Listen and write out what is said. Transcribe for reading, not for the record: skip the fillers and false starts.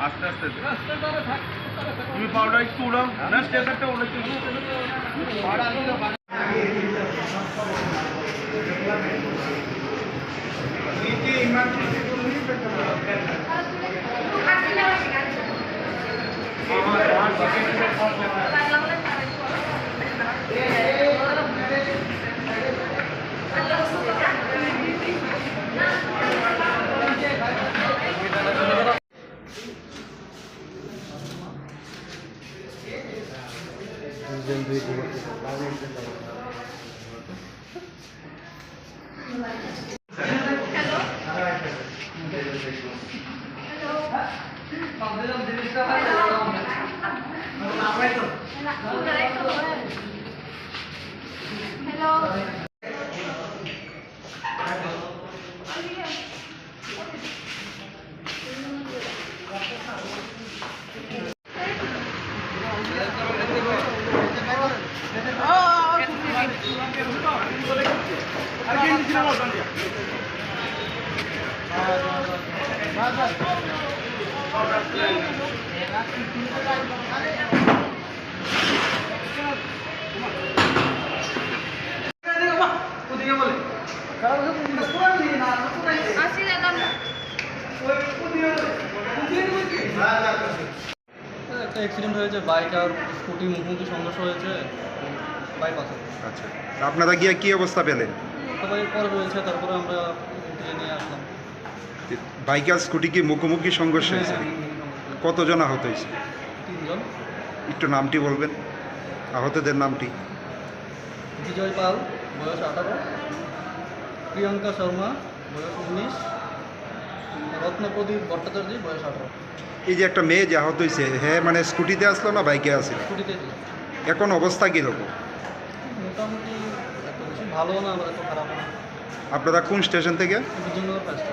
আস্তে আস্তে তুমি পাউডার একটু উড়াও না স্টেশনটা উড়ে একটা অ্যাক্সিডেন্ট হয়েছে, বাইক আর স্কুটি মুখোমুখি সংঘর্ষ হয়েছে বাইপাসে। আচ্ছা, আপনারা গিয়ে কি অবস্থা পেলেন? সবাই পরে রয়েছে, তারপরে আমরা নিয়ে আসলাম। বাইক আর স্কুটি কি মুখোমুখি সংঘর্ষ হয়েছে? কতজন আহত হয়েছে? 3 জন। একটু নামটি বলবেন, আহতদের নামটি? বিজয় পাল, বয়স 18, প্রিয়াঙ্কা শর্মা, বয়স 19, রত্নপ্রদীপ ভট্টাচার্য, বয়স 18। এই যে একটা মেয়ে যে আহত হয়েছে, হ্যাঁ মানে স্কুটিতে আসলো না বাইকে আসছিল? স্কুটিতে ছিল। এখন অবস্থা কীরকম? মোটামুটি এত বেশি ভালো না, আবার এত খারাপ না। আপনারা কোন স্টেশন থেকে? বিজয়নগর ফার্স্ট।